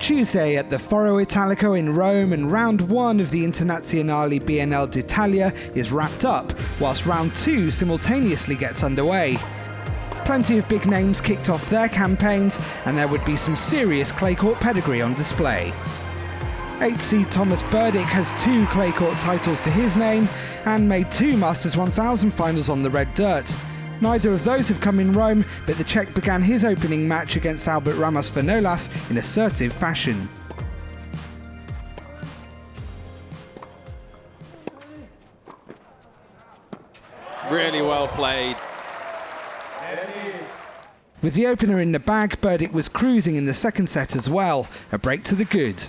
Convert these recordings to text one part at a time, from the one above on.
Tuesday at the Foro Italico in Rome, and round 1 of the Internazionali BNL d'Italia is wrapped up, whilst round 2 simultaneously gets underway. Plenty of big names kicked off their campaigns, and there would be some serious clay court pedigree on display. 8th seed Tomas Berdych has 2 clay court titles to his name and made 2 Masters 1000 finals on the red dirt. Neither of those have come in Rome, but the Czech began his opening match against Albert Ramos Vinolas in assertive fashion. Really well played. With the opener in the bag, Berdych was cruising in the second set as well. A break to the good.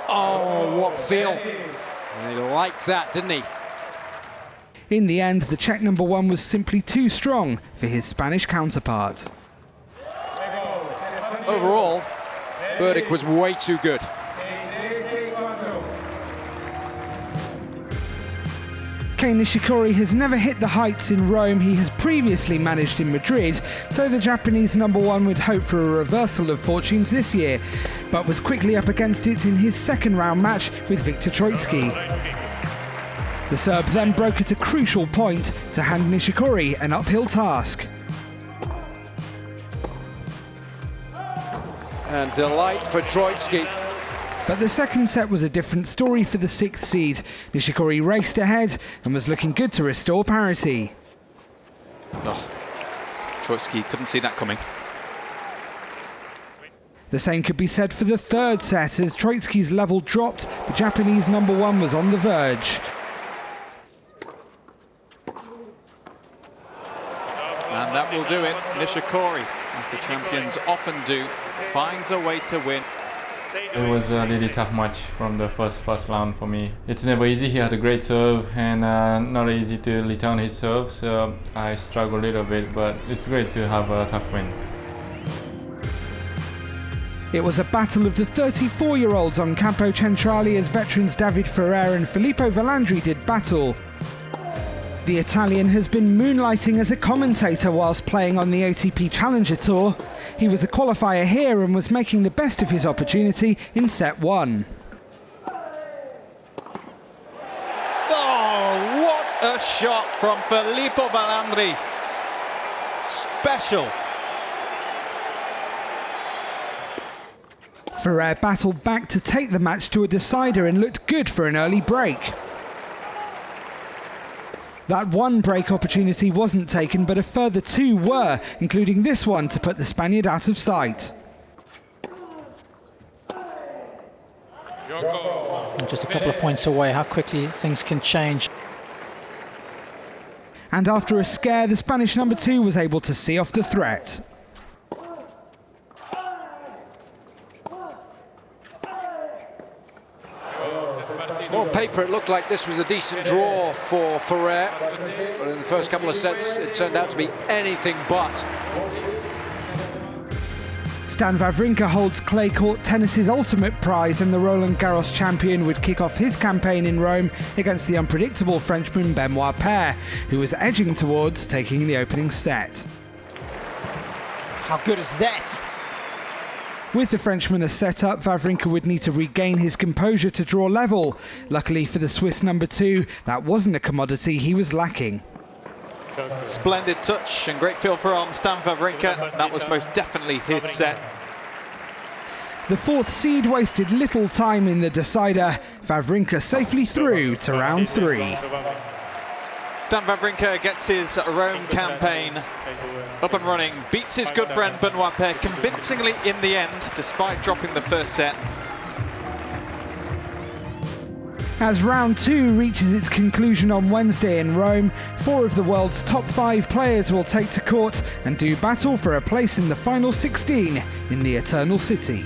Oh, what feel. He liked that, didn't he? In the end, the Czech number 1 was simply too strong for his Spanish counterpart. Overall, Berdych was way too good. Kei Nishikori has never hit the heights in Rome he has previously managed in Madrid, so the Japanese number 1 would hope for a reversal of fortunes this year, but was quickly up against it in his second round match with Viktor Troicki. The Serb then broke at a crucial point to hand Nishikori an uphill task. And delight for Troicki. But the second set was a different story for the 6th seed. Nishikori raced ahead and was looking good to restore parity. Oh, Troicki couldn't see that coming. The same could be said for the third set. As Troicki's level dropped, the Japanese number 1 was on the verge. And that will do it. Nishikori, as the champions often do, finds a way to win. It was a really tough match from the first round for me. It's never easy. He had a great serve and not easy to return his serve, so I struggled a little bit, but it's great to have a tough win. It was a battle of the 34-year-olds on Campo Centrale as veterans David Ferrer and Filippo Vallandri did battle. The Italian has been moonlighting as a commentator whilst playing on the ATP Challenger Tour. He was a qualifier here and was making the best of his opportunity in set 1. Oh, what a shot from Filippo Vallandri. Special. Ferrer battled back to take the match to a decider and looked good for an early break. That one break opportunity wasn't taken, but a further 2 were, including this one to put the Spaniard out of sight. Just a couple of points away, how quickly things can change. And after a scare, the Spanish number 2 was able to see off the threat. On paper, it looked like this was a decent draw for Ferrer, but in the first couple of sets, it turned out to be anything but. Stan Wawrinka holds clay court tennis's ultimate prize, and the Roland Garros champion would kick off his campaign in Rome against the unpredictable Frenchman Benoit Paire, who was edging towards taking the opening set. How good is that? With the Frenchman a set up, Wawrinka would need to regain his composure to draw level. Luckily for the Swiss number 2, that wasn't a commodity he was lacking. Splendid touch and great feel for Stan Wawrinka. That was most definitely his set. The 4th seed wasted little time in the decider. Wawrinka safely through to round 3. Stan Wawrinka gets his Rome campaign up and running, beats his good friend Benoit Paire convincingly in the end, despite dropping the first set. As round 2 reaches its conclusion on Wednesday in Rome, 4 of the world's top 5 players will take to court and do battle for a place in the final 16 in the Eternal City.